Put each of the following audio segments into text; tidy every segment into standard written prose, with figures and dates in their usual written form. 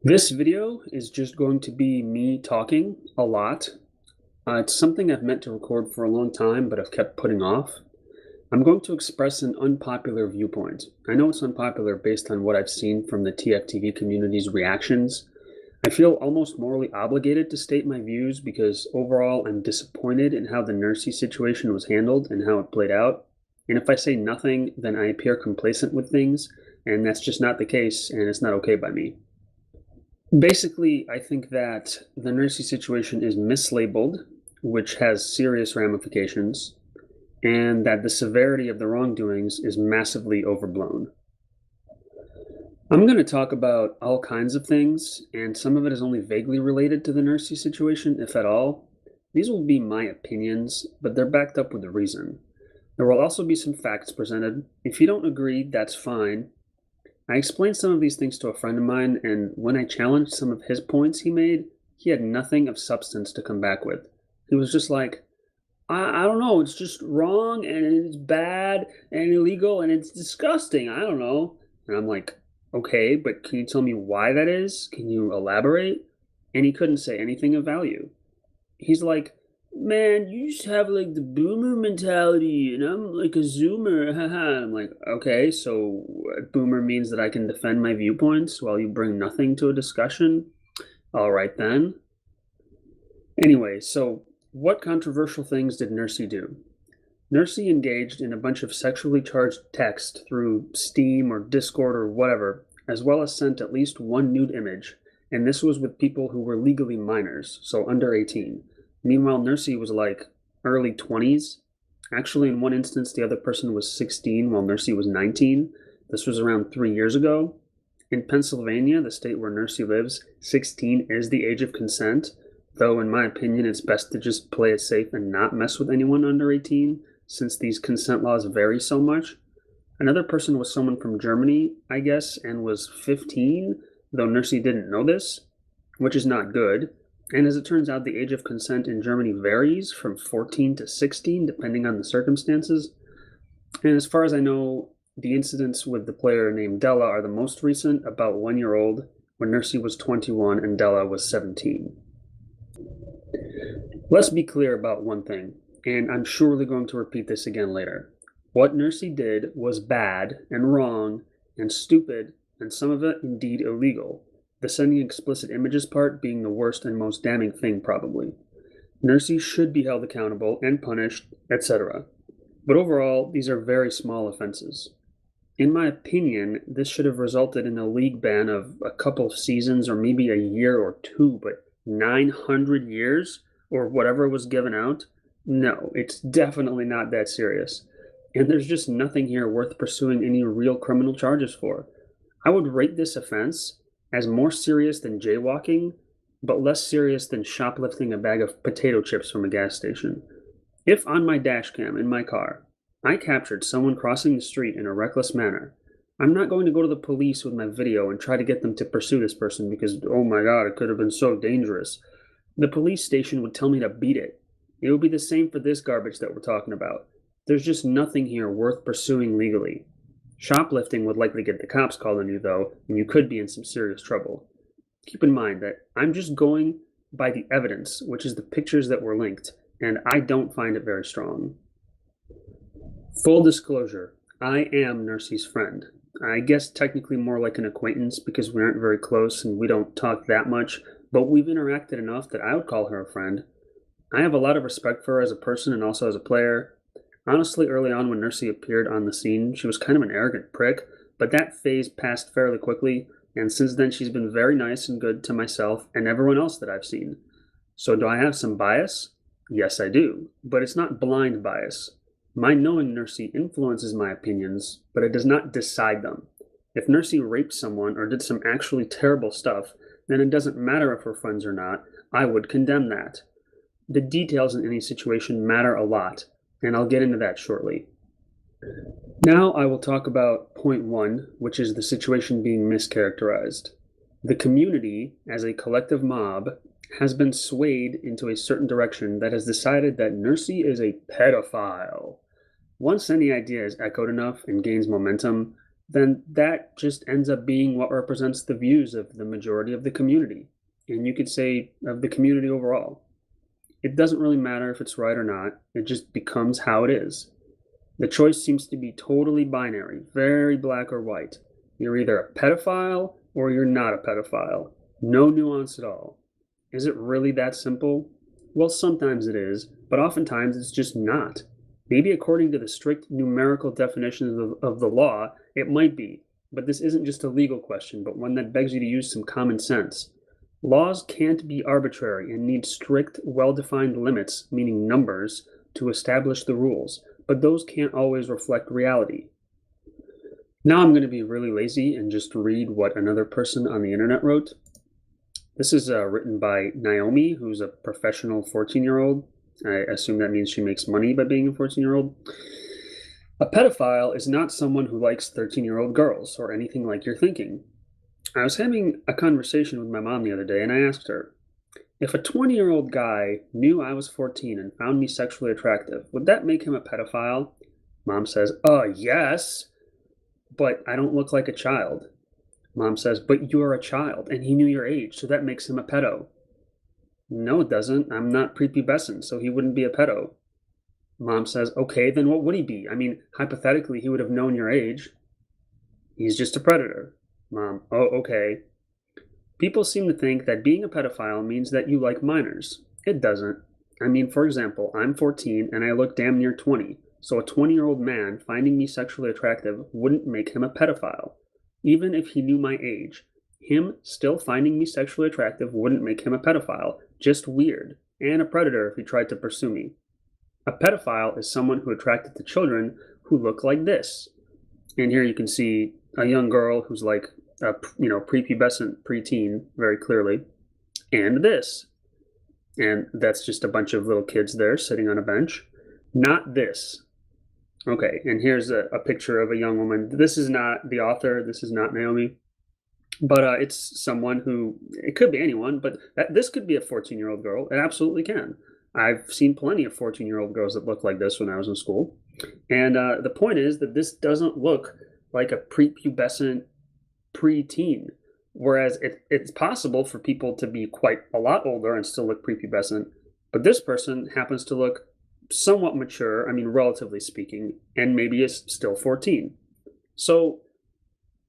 This video is just going to be me talking a lot. It's something I've meant to record for a long time, but I've kept putting off. I'm going to express an unpopular viewpoint. I know it's unpopular based on what I've seen from the TFTV community's reactions. I feel almost morally obligated to state my views because overall I'm disappointed in how the Nursey situation was handled and how it played out. And if I say nothing, then I appear complacent with things, and that's just not the case, and it's not okay by me. Basically, I think that the Nursey situation is mislabeled, which has serious ramifications, and that the severity of the wrongdoings is massively overblown. I'm going to talk about all kinds of things, and some of it is only vaguely related to the Nursey situation, if at all. These will be my opinions, but they're backed up with a reason. There will also be some facts presented. If you don't agree, that's fine. I explained some of these things to a friend of mine, and when I challenged some of his points he made, he had nothing of substance to come back with. He was just like, I don't know, it's just wrong, and it's bad, and illegal, and it's disgusting. I don't know. And I'm like, okay, but can you tell me why that is? Can you elaborate? And he couldn't say anything of value. He's like, man, you just have like the boomer mentality, and I'm like a zoomer. Haha. I'm like, okay, so boomer means that I can defend my viewpoints while you bring nothing to a discussion? All right then. Anyway, so what controversial things did Nursey do? Nursey engaged in a bunch of sexually charged text through Steam or Discord or whatever, as well as sent at least one nude image, and this was with people who were legally minors, so under 18. Meanwhile, Nursey was like early 20s. Actually, in one instance, the other person was 16 while Nursey was 19. This was around 3 years ago. In Pennsylvania, the state where Nursey lives, 16 is the age of consent, though in my opinion, it's best to just play it safe and not mess with anyone under 18, since these consent laws vary so much. Another person was someone from Germany, I guess, and was 15, though Nursey didn't know this, which is not good. And as it turns out, the age of consent in Germany varies from 14 to 16, depending on the circumstances. And as far as I know, the incidents with the player named Della are the most recent, about 1 year old, when Nursey was 21 and Della was 17. Let's be clear about one thing, and I'm surely going to repeat this again later. What Nursey did was bad and wrong and stupid, and some of it indeed illegal. The sending explicit images part being the worst and most damning thing, probably. Nursey should be held accountable and punished, etc. But overall, these are very small offenses. In my opinion, this should have resulted in a league ban of a couple of seasons or maybe a year or two, but 900 years or whatever was given out? No, it's definitely not that serious. And there's just nothing here worth pursuing any real criminal charges for. I would rate this offense as more serious than jaywalking, but less serious than shoplifting a bag of potato chips from a gas station. If on my dash cam in my car, I captured someone crossing the street in a reckless manner, I'm not going to go to the police with my video and try to get them to pursue this person because, oh my god, it could have been so dangerous. The police station would tell me to beat it. It would be the same for this garbage that we're talking about. There's just nothing here worth pursuing legally. Shoplifting would likely get the cops called on you, though, and you could be in some serious trouble. Keep in mind that I'm just going by the evidence, which is the pictures that were linked, and I don't find it very strong. Full disclosure, I am Nursey's friend. I guess technically more like an acquaintance because we aren't very close and we don't talk that much, but we've interacted enough that I would call her a friend. I have a lot of respect for her as a person and also as a player. Honestly, early on when Nursey appeared on the scene, she was kind of an arrogant prick, but that phase passed fairly quickly, and since then she's been very nice and good to myself and everyone else that I've seen. So do I have some bias? Yes, I do, but it's not blind bias. My knowing Nursey influences my opinions, but it does not decide them. If Nursey raped someone or did some actually terrible stuff, then it doesn't matter if we're friends or not, I would condemn that. The details in any situation matter a lot, and I'll get into that shortly. Now I will talk about point one, which is the situation being mischaracterized. The community, as a collective mob, has been swayed into a certain direction that has decided that Nursey is a pedophile. Once any idea is echoed enough and gains momentum, then that just ends up being what represents the views of the majority of the community. And you could say of the community overall. It doesn't really matter if it's right or not, it just becomes how it is. The choice seems to be totally binary, very black or white. You're either a pedophile or you're not a pedophile. No nuance at all. Is it really that simple? Well, sometimes it is, but oftentimes it's just not. Maybe according to the strict numerical definitions of the law, it might be, but this isn't just a legal question, but one that begs you to use some common sense. Laws can't be arbitrary and need strict, well-defined limits, meaning numbers, to establish the rules, but those can't always reflect reality. Now I'm going to be really lazy and just read what another person on the internet wrote. This is written by Naomi, who's a professional 14-year-old. I assume that means she makes money by being a 14-year-old. A pedophile is not someone who likes 13-year-old girls or anything like you're thinking. I was having a conversation with my mom the other day, and I asked her, if a 20-year-old guy knew I was 14 and found me sexually attractive, would that make him a pedophile? Mom says, yes, but I don't look like a child. Mom says, but you're a child, and he knew your age, so that makes him a pedo. No, it doesn't. I'm not prepubescent, so he wouldn't be a pedo. Mom says, okay, then what would he be? I mean, hypothetically, he would have known your age. He's just a predator. Mom, oh, okay. People seem to think that being a pedophile means that you like minors. It doesn't. I mean, for example, I'm 14 and I look damn near 20, so a 20-year-old man finding me sexually attractive wouldn't make him a pedophile. Even if he knew my age, him still finding me sexually attractive wouldn't make him a pedophile, just weird, and a predator if he tried to pursue me. A pedophile is someone who attracted to children who look like this. And here you can see a young girl who's like a prepubescent preteen very clearly, and this. And that's just a bunch of little kids there sitting on a bench. Not this. Okay, and here's a picture of a young woman. This is not the author, this is not Naomi, but it's someone who, it could be anyone, but this could be a 14-year-old girl. It absolutely can. I've seen plenty of 14-year-old girls that look like this when I was in school. And the point is that this doesn't look like a prepubescent preteen, whereas it's possible for people to be quite a lot older and still look prepubescent, but this person happens to look somewhat mature, I mean, relatively speaking, and maybe is still 14. So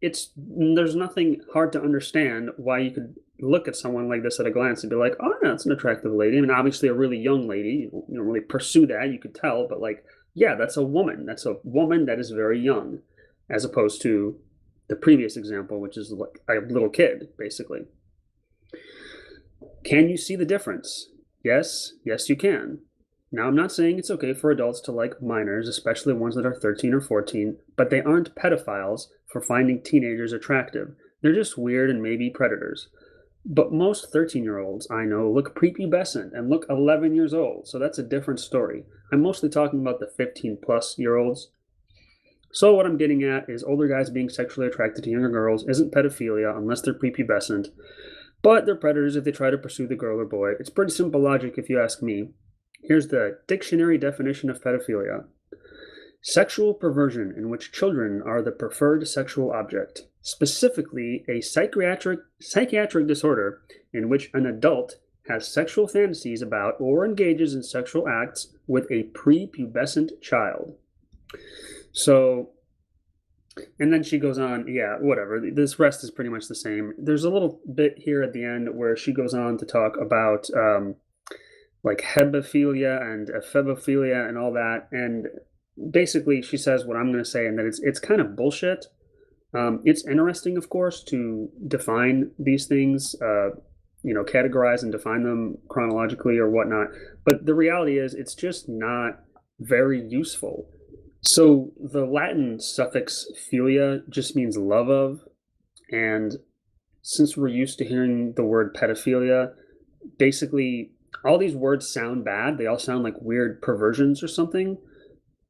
there's nothing hard to understand why you could look at someone like this at a glance and be like, oh, yeah, that's an attractive lady. I mean, obviously a really young lady, you don't really pursue that, you could tell, but like, yeah, that's a woman. That's a woman that is very young, as opposed to the previous example, which is like a little kid, basically. Can you see the difference? Yes, you can. Now, I'm not saying it's okay for adults to like minors, especially ones that are 13 or 14, but they aren't pedophiles for finding teenagers attractive. They're just weird and maybe predators. But most 13-year-olds I know look prepubescent and look 11 years old, so that's a different story. I'm mostly talking about the 15-plus-year-olds. So what I'm getting at is older guys being sexually attracted to younger girls isn't pedophilia unless they're prepubescent, but they're predators if they try to pursue the girl or boy. It's pretty simple logic if you ask me. Here's the dictionary definition of pedophilia. Sexual perversion in which children are the preferred sexual object, specifically a psychiatric disorder in which an adult has sexual fantasies about or engages in sexual acts with a prepubescent child. So, and then she goes on, yeah, whatever. This rest is pretty much the same. There's a little bit here at the end where she goes on to talk about like hebephilia and ephebophilia and all that. And basically she says what I'm going to say, and that it's kind of bullshit. It's interesting, of course, to define these things, categorize and define them chronologically or whatnot. But the reality is it's just not very useful. So the Latin suffix philia just means love of, and since we're used to hearing the word pedophilia, basically all these words sound bad. They all sound like weird perversions or something,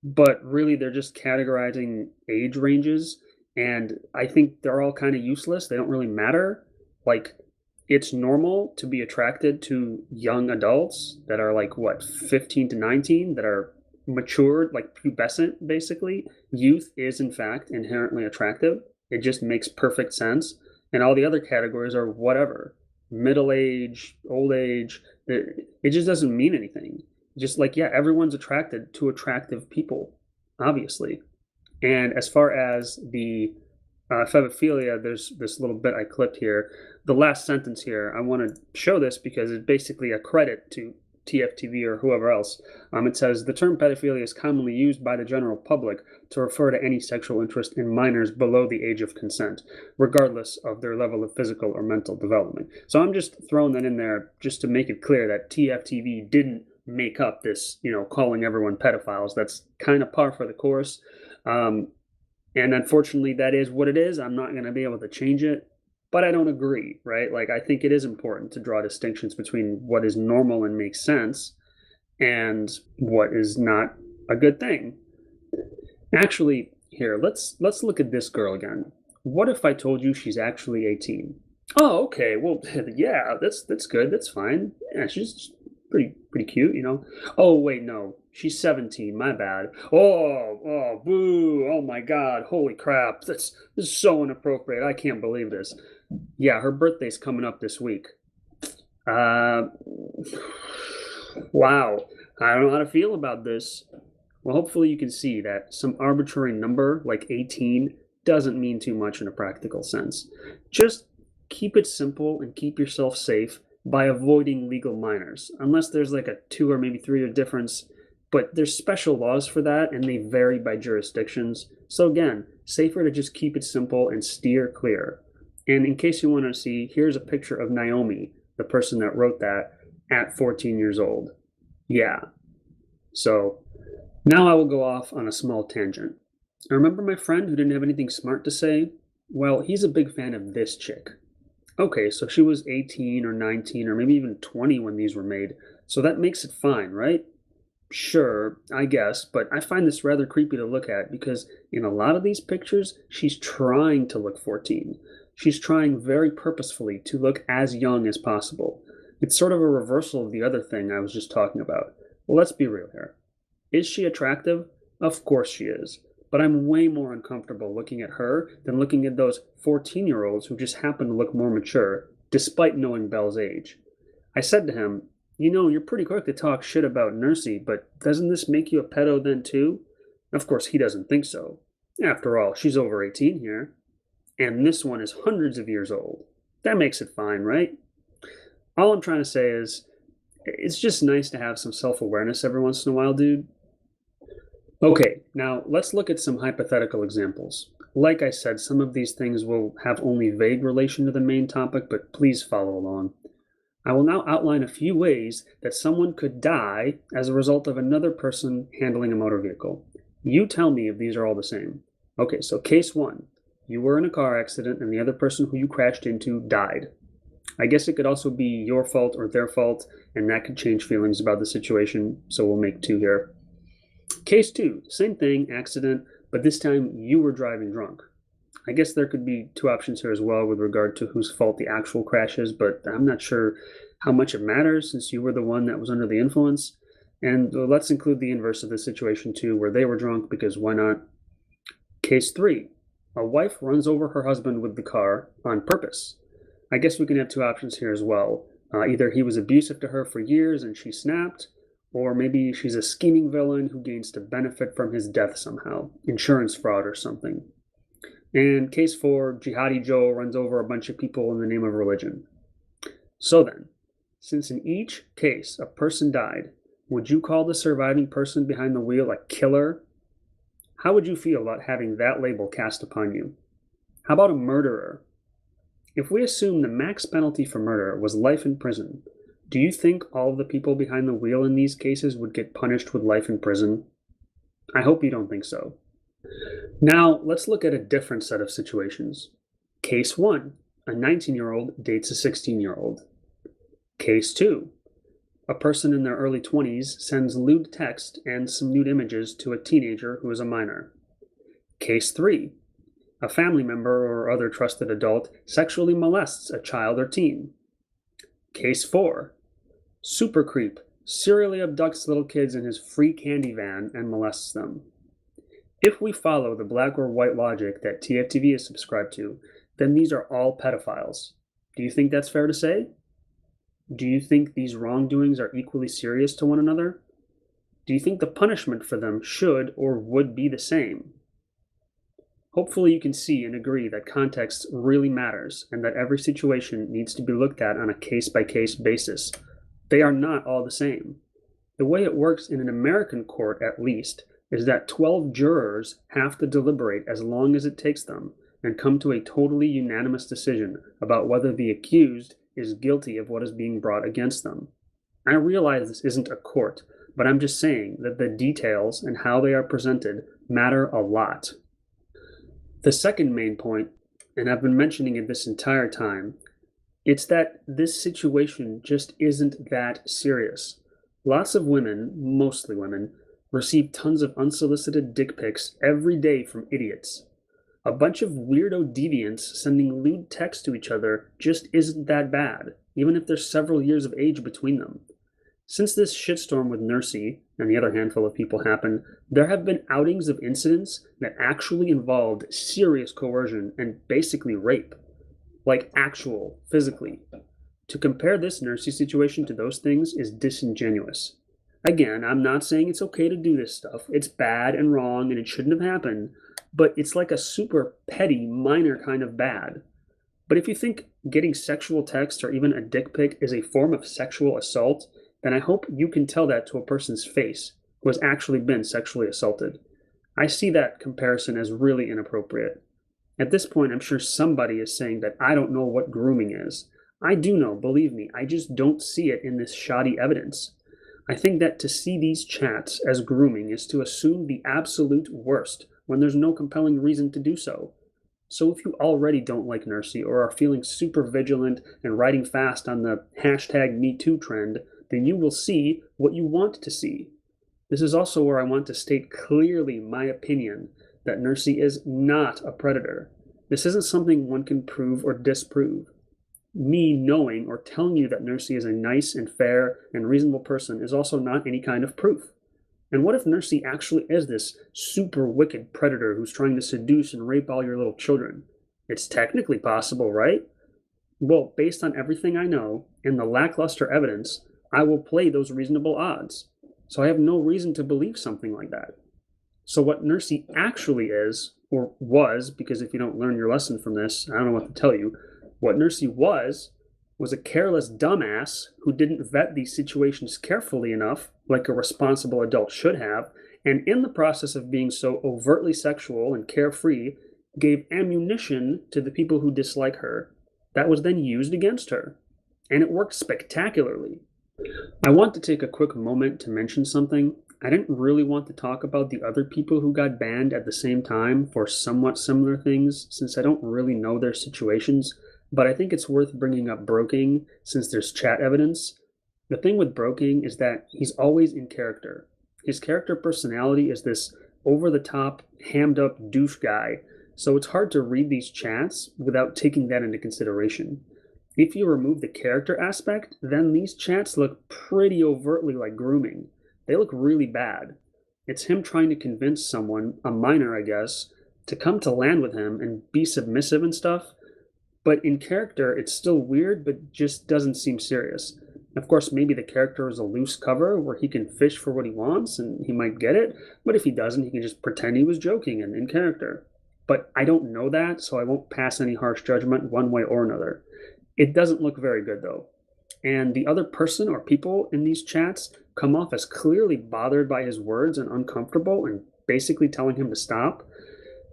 but really they're just categorizing age ranges, and I think they're all kind of useless. They don't really matter. Like, it's normal to be attracted to young adults that are like, 15 to 19, that are matured, like pubescent, basically, youth is in fact inherently attractive. It just makes perfect sense. And all the other categories are whatever. Middle age, old age, it just doesn't mean anything. Just like, yeah, everyone's attracted to attractive people, obviously. And as far as the pedophilia, there's this little bit I clipped here. The last sentence here, I want to show this because it's basically a credit to TFTV or whoever else. It says, the term pedophilia is commonly used by the general public to refer to any sexual interest in minors below the age of consent, regardless of their level of physical or mental development. So I'm just throwing that in there just to make it clear that TFTV didn't make up this, calling everyone pedophiles. That's kind of par for the course. And unfortunately, that is what it is. I'm not going to be able to change it, but I don't agree, right? Like, I think it is important to draw distinctions between what is normal and makes sense and what is not a good thing. Actually, here, let's look at this girl again. What if I told you she's actually 18? Oh, okay. Well, yeah, that's good. That's fine. Yeah, she's pretty cute, Oh, wait, no. She's 17, my bad. Oh, boo. Oh my God. Holy crap. This is so inappropriate. I can't believe this. Yeah, her birthday's coming up this week. Wow. I don't know how to feel about this. Well, hopefully you can see that some arbitrary number like 18 doesn't mean too much in a practical sense. Just keep it simple and keep yourself safe by avoiding legal minors, unless there's like a 2 or maybe 3-year difference. But there's special laws for that, and they vary by jurisdictions. So again, safer to just keep it simple and steer clear. And in case you want to see, here's a picture of Naomi, the person that wrote that, at 14 years old. Yeah. So now I will go off on a small tangent. I remember my friend who didn't have anything smart to say? Well, he's a big fan of this chick. Okay, so she was 18 or 19 or maybe even 20 when these were made. So that makes it fine, right? Sure, I guess, but I find this rather creepy to look at because in a lot of these pictures, she's trying to look 14. She's trying very purposefully to look as young as possible. It's sort of a reversal of the other thing I was just talking about. Well, let's be real here. Is she attractive? Of course she is. But I'm way more uncomfortable looking at her than looking at those 14-year-olds who just happen to look more mature, despite knowing Belle's age. I said to him, you're pretty quick to talk shit about Nursey, but doesn't this make you a pedo then too? Of course, he doesn't think so. After all, she's over 18 here. And this one is hundreds of years old. That makes it fine, right? All I'm trying to say is, it's just nice to have some self-awareness every once in a while, dude. Okay, now let's look at some hypothetical examples. Like I said, some of these things will have only vague relation to the main topic, but please follow along. I will now outline a few ways that someone could die as a result of another person handling a motor vehicle. You tell me if these are all the same. Okay, so case 1. You were in a car accident and the other person who you crashed into died. I guess it could also be your fault or their fault, and that could change feelings about the situation, so we'll make 2 here. Case 2, same thing, accident, but this time you were driving drunk. I guess there could be 2 options here as well with regard to whose fault the actual crash is, but I'm not sure how much it matters since you were the one that was under the influence. And let's include the inverse of the situation too, where they were drunk, because why not? Case 3, a wife runs over her husband with the car on purpose. I guess we can have 2 options here as well. Either he was abusive to her for years and she snapped, or maybe she's a scheming villain who gains to benefit from his death somehow, insurance fraud or something. And case 4, Jihadi Joe runs over a bunch of people in the name of religion. So then, since in each case a person died, would you call the surviving person behind the wheel a killer? How would you feel about having that label cast upon you? How about a murderer? If we assume the max penalty for murder was life in prison, do you think all of the people behind the wheel in these cases would get punished with life in prison? I hope you don't think so. Now, let's look at a different set of situations. Case 1, a 19-year-old dates a 16-year-old. Case 2, a person in their early 20s sends lewd text and some nude images to a teenager who is a minor. Case 3, a family member or other trusted adult sexually molests a child or teen. Case 4, super creep serially abducts little kids in his free candy van and molests them. If we follow the black or white logic that TFTV is subscribed to, then these are all pedophiles. Do you think that's fair to say? Do you think these wrongdoings are equally serious to one another? Do you think the punishment for them should or would be the same? Hopefully you can see and agree that context really matters and that every situation needs to be looked at on a case-by-case basis. They are not all the same. The way it works in an American court, at least, is that 12 jurors have to deliberate as long as it takes them and come to a totally unanimous decision about whether the accused is guilty of what is being brought against them. I realize this isn't a court, but I'm just saying that the details and how they are presented matter a lot. The second main point, and I've been mentioning it this entire time, it's that this situation just isn't that serious. Lots of women, mostly women, receive tons of unsolicited dick pics every day from idiots. A bunch of weirdo deviants sending lewd texts to each other just isn't that bad, even if there's several years of age between them. Since this shitstorm with Nursey and the other handful of people happened, there have been outings of incidents that actually involved serious coercion and basically rape. Like actual, physically. To compare this Nursey situation to those things is disingenuous. Again, I'm not saying it's okay to do this stuff. It's bad and wrong and it shouldn't have happened, but it's like a super petty, minor kind of bad. But if you think getting sexual text or even a dick pic is a form of sexual assault, then I hope you can tell that to a person's face who has actually been sexually assaulted. I see that comparison as really inappropriate. At this point, I'm sure somebody is saying that I don't know what grooming is. I do know, believe me, I just don't see it in this shoddy evidence. I think that to see these chats as grooming is to assume the absolute worst when there's no compelling reason to do so. So if you already don't like Nursey or are feeling super vigilant and writing fast on the #MeToo trend, then you will see what you want to see. This is also where I want to state clearly my opinion that Nursey is not a predator. This isn't something one can prove or disprove. Me knowing or telling you that Nursey is a nice and fair and reasonable person is also not any kind of proof. And what if Nursey actually is this super wicked predator who's trying to seduce and rape all your little children? It's technically possible, right? Well, based on everything I know and the lackluster evidence, I will play those reasonable odds. So I have no reason to believe something like that. So what Nursey actually is, or was, because if you don't learn your lesson from this, I don't know what to tell you, what Nursey was a careless dumbass who didn't vet these situations carefully enough, like a responsible adult should have, and in the process of being so overtly sexual and carefree, gave ammunition to the people who dislike her that was then used against her. And it worked spectacularly. I want to take a quick moment to mention something. I didn't really want to talk about the other people who got banned at the same time for somewhat similar things, since I don't really know their situations, but I think it's worth bringing up Broking since there's chat evidence. The thing with Broking is that he's always in character. His character personality is this over-the-top, hammed-up douche guy, so it's hard to read these chats without taking that into consideration. If you remove the character aspect, then these chats look pretty overtly like grooming. They look really bad. It's him trying to convince someone, a minor I guess, to come to land with him and be submissive and stuff. But in character, it's still weird, but just doesn't seem serious. Of course, maybe the character is a loose cover where he can fish for what he wants and he might get it, but if he doesn't, he can just pretend he was joking and in character. But I don't know that, so I won't pass any harsh judgment one way or another. It doesn't look very good though. And the other person or people in these chats come off as clearly bothered by his words and uncomfortable and basically telling him to stop.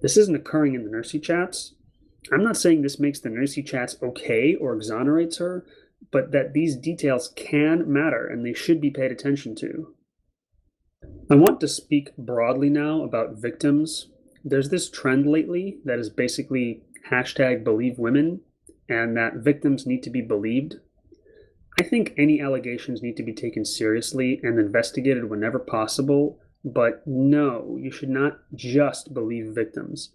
This isn't occurring in the Nursey chats. I'm not saying this makes the Nursey chats okay or exonerates her, but that these details can matter and they should be paid attention to. I want to speak broadly now about victims. There's this trend lately that is basically #BelieveWomen, and that victims need to be believed. I think any allegations need to be taken seriously and investigated whenever possible, but no, you should not just believe victims.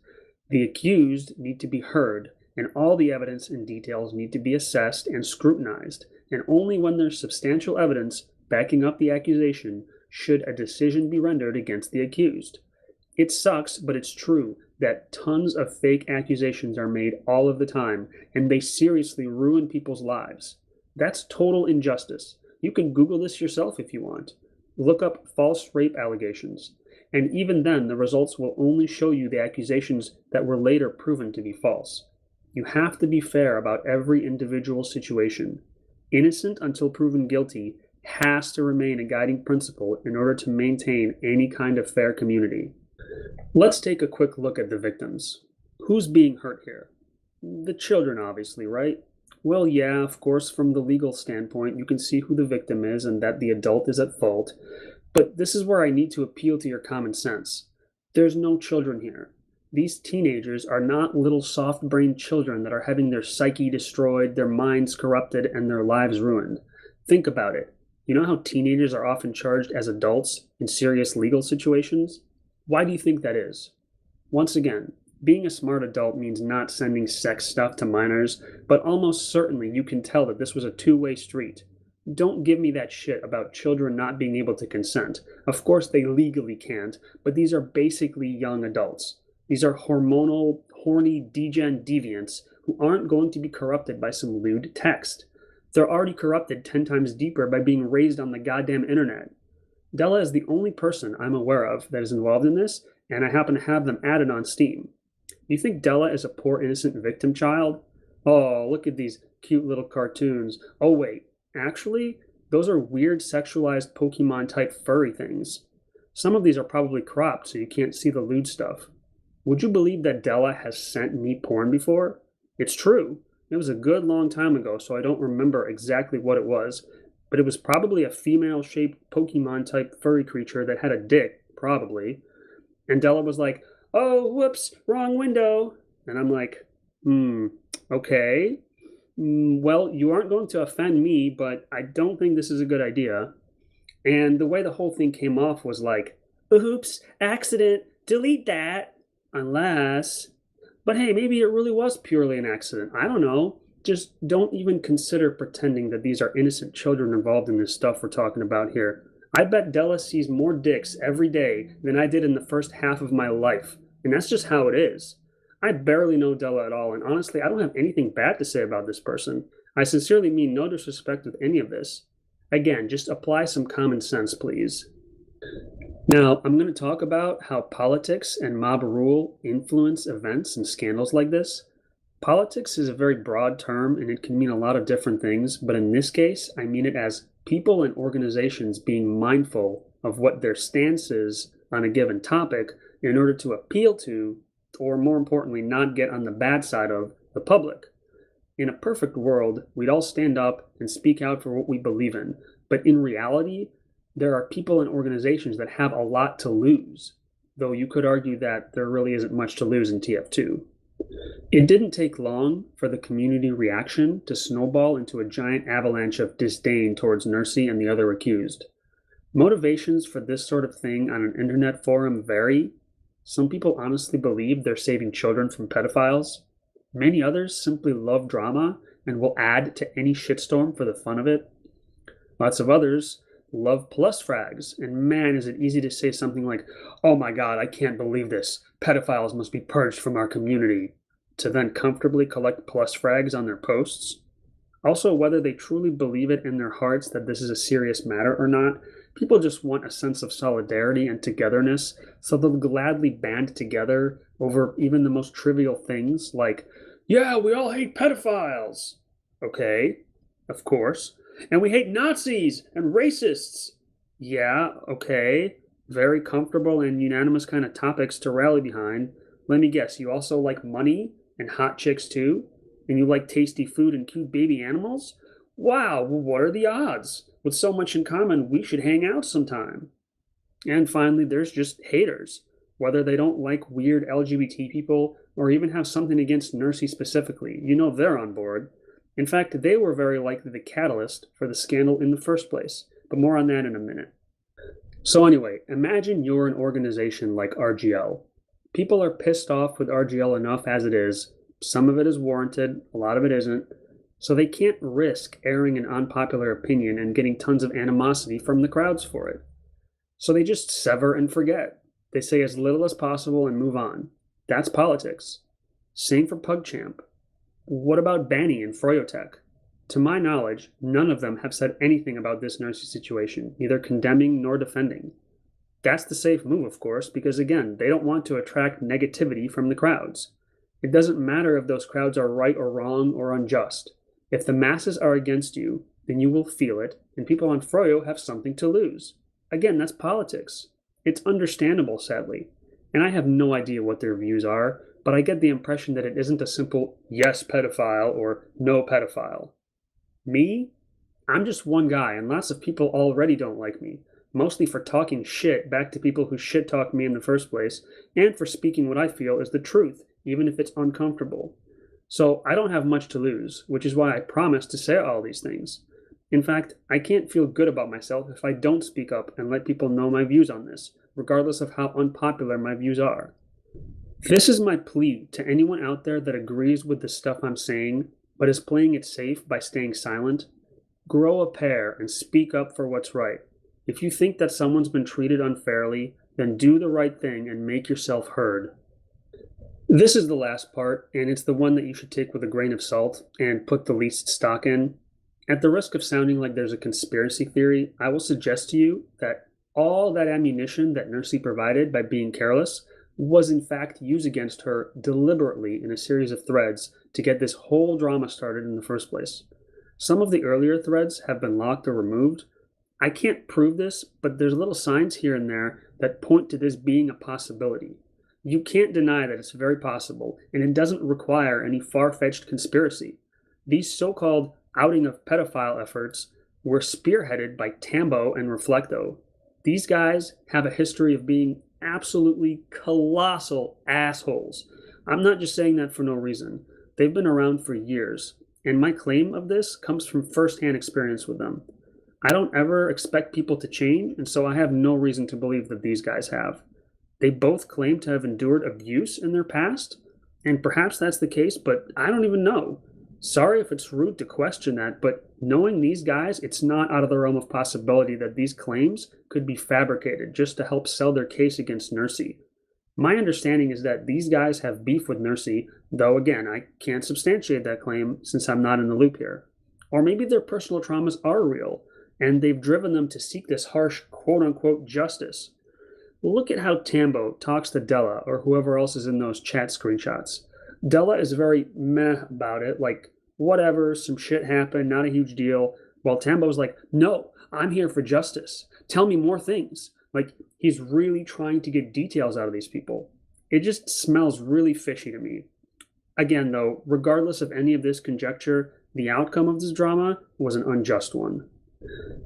The accused need to be heard, and all the evidence and details need to be assessed and scrutinized, and only when there's substantial evidence, backing up the accusation should a decision be rendered against the accused. It sucks, but it's true that tons of fake accusations are made all of the time, and they seriously ruin people's lives. That's total injustice. You can Google this yourself if you want. Look up false rape allegations, and even then the results will only show you the accusations that were later proven to be false. You have to be fair about every individual situation. Innocent until proven guilty has to remain a guiding principle in order to maintain any kind of fair community. Let's take a quick look at the victims. Who's being hurt here? The children, obviously, right? Well, yeah, of course, from the legal standpoint, you can see who the victim is and that the adult is at fault. But this is where I need to appeal to your common sense. There's no children here. These teenagers are not little soft-brained children that are having their psyche destroyed, their minds corrupted, and their lives ruined. Think about it. You know how teenagers are often charged as adults in serious legal situations? Why do you think that is? Once again, being a smart adult means not sending sex stuff to minors, but almost certainly you can tell that this was a two-way street. Don't give me that shit about children not being able to consent. Of course they legally can't, but these are basically young adults. These are hormonal, horny, degen deviants who aren't going to be corrupted by some lewd text. They're already corrupted 10 times deeper by being raised on the goddamn internet. Della is the only person I'm aware of that is involved in this, and I happen to have them added on Steam. You think Della is a poor innocent victim child? Oh, look at these cute little cartoons. Oh wait, actually, those are weird sexualized Pokemon-type furry things. Some of these are probably cropped so you can't see the lewd stuff. Would you believe that Della has sent me porn before? It's true. It was a good long time ago, so I don't remember exactly what it was, but it was probably a female-shaped Pokemon-type furry creature that had a dick, probably. And Della was like, "Oh, whoops, wrong window." And I'm like, okay. Well, you aren't going to offend me, but I don't think this is a good idea. And the way the whole thing came off was like, "Oops, accident, delete that." Unless, but hey, maybe it really was purely an accident. I don't know. Just don't even consider pretending that these are innocent children involved in this stuff we're talking about here. I bet Della sees more dicks every day than I did in the first half of my life, and that's just how it is. I barely know Della at all, and honestly, I don't have anything bad to say about this person. I sincerely mean no disrespect with any of this. Again, just apply some common sense, please. Now, I'm going to talk about how politics and mob rule influence events and scandals like this. Politics is a very broad term and it can mean a lot of different things, but in this case, I mean it as people and organizations being mindful of what their stance is on a given topic in order to appeal to, or more importantly, not get on the bad side of, the public. In a perfect world, we'd all stand up and speak out for what we believe in, but in reality, there are people and organizations that have a lot to lose, though you could argue that there really isn't much to lose in TF2. It didn't take long for the community reaction to snowball into a giant avalanche of disdain towards Nursey and the other accused. Motivations for this sort of thing on an internet forum vary. Some people honestly believe they're saving children from pedophiles. Many others simply love drama and will add to any shitstorm for the fun of it. Lots of others love plus frags, and man, is it easy to say something like, "Oh my god, I can't believe this. Pedophiles must be purged from our community," to then comfortably collect plus frags on their posts. Also, whether they truly believe it in their hearts that this is a serious matter or not, people just want a sense of solidarity and togetherness, so they'll gladly band together over even the most trivial things like, "Yeah, we all hate pedophiles." Okay, of course. "And we hate Nazis and racists." Yeah, okay. Very comfortable and unanimous kind of topics to rally behind. Let me guess, you also like money and hot chicks too? And you like tasty food and cute baby animals? Wow, well, what are the odds? With so much in common, we should hang out sometime. And finally, there's just haters. Whether they don't like weird LGBT people or even have something against Nursey specifically, you know they're on board. In fact, they were very likely the catalyst for the scandal in the first place, but more on that in a minute. So anyway, imagine you're an organization like RGL. People are pissed off with RGL enough as it is. Some of it is warranted, a lot of it isn't. So they can't risk airing an unpopular opinion and getting tons of animosity from the crowds for it. So they just sever and forget. They say as little as possible and move on. That's politics. Same for PugChamp. What about Banny and Froyotech? To my knowledge, none of them have said anything about this Nursey situation, neither condemning nor defending. That's the safe move, of course, because again, they don't want to attract negativity from the crowds. It doesn't matter if those crowds are right or wrong or unjust. If the masses are against you, then you will feel it, and people on Froyo have something to lose. Again, that's politics. It's understandable, sadly, and I have no idea what their views are, but I get the impression that it isn't a simple yes pedophile or no pedophile. Me? I'm just one guy, and lots of people already don't like me, mostly for talking shit back to people who shit talked me in the first place, and for speaking what I feel is the truth, even if it's uncomfortable. So I don't have much to lose, which is why I promise to say all these things. In fact, I can't feel good about myself if I don't speak up and let people know my views on this, regardless of how unpopular my views are. This is my plea to anyone out there that agrees with the stuff I'm saying, but is playing it safe by staying silent. Grow a pair and speak up for what's right. If you think that someone's been treated unfairly, then do the right thing and make yourself heard. This is the last part, and it's the one that you should take with a grain of salt and put the least stock in. At the risk of sounding like there's a conspiracy theory, I will suggest to you that all that ammunition that Nursey provided by being careless was in fact used against her deliberately in a series of threads to get this whole drama started in the first place. Some of the earlier threads have been locked or removed. I can't prove this, but there's little signs here and there that point to this being a possibility. You can't deny that it's very possible, and it doesn't require any far-fetched conspiracy. These so-called outing of pedophile efforts were spearheaded by Tambo and Reflecto. These guys have a history of being absolutely colossal assholes. I'm not just saying that for no reason. They've been around for years, and my claim of this comes from first-hand experience with them. I don't ever expect people to change, and so I have no reason to believe that these guys have. They both claim to have endured abuse in their past, and perhaps that's the case, but I don't even know. Sorry if it's rude to question that, but knowing these guys, it's not out of the realm of possibility that these claims could be fabricated just to help sell their case against Nursey. My understanding is that these guys have beef with Nursey, though again, I can't substantiate that claim since I'm not in the loop here. Or maybe their personal traumas are real, and they've driven them to seek this harsh quote-unquote justice. Look at how Tambo talks to Della or whoever else is in those chat screenshots. Della is very meh about it, like, whatever, some shit happened, not a huge deal. While Tambo's like, no, I'm here for justice. Tell me more things. Like, he's really trying to get details out of these people. It just smells really fishy to me. Again, though, regardless of any of this conjecture, the outcome of this drama was an unjust one.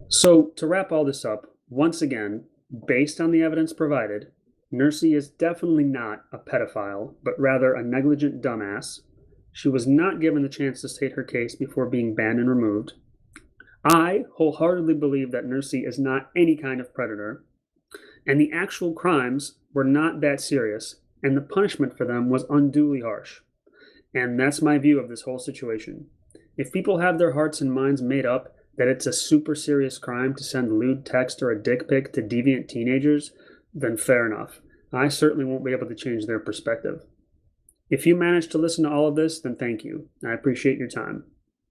So, to wrap all this up, once again, based on the evidence provided, Nursey is definitely not a pedophile, but rather a negligent dumbass. She was not given the chance to state her case before being banned and removed. I wholeheartedly believe that Nursey is not any kind of predator, and the actual crimes were not that serious, and the punishment for them was unduly harsh. And that's my view of this whole situation. If people have their hearts and minds made up that it's a super serious crime to send lewd text or a dick pic to deviant teenagers, then fair enough. I certainly won't be able to change their perspective. If you managed to listen to all of this, then thank you. I appreciate your time.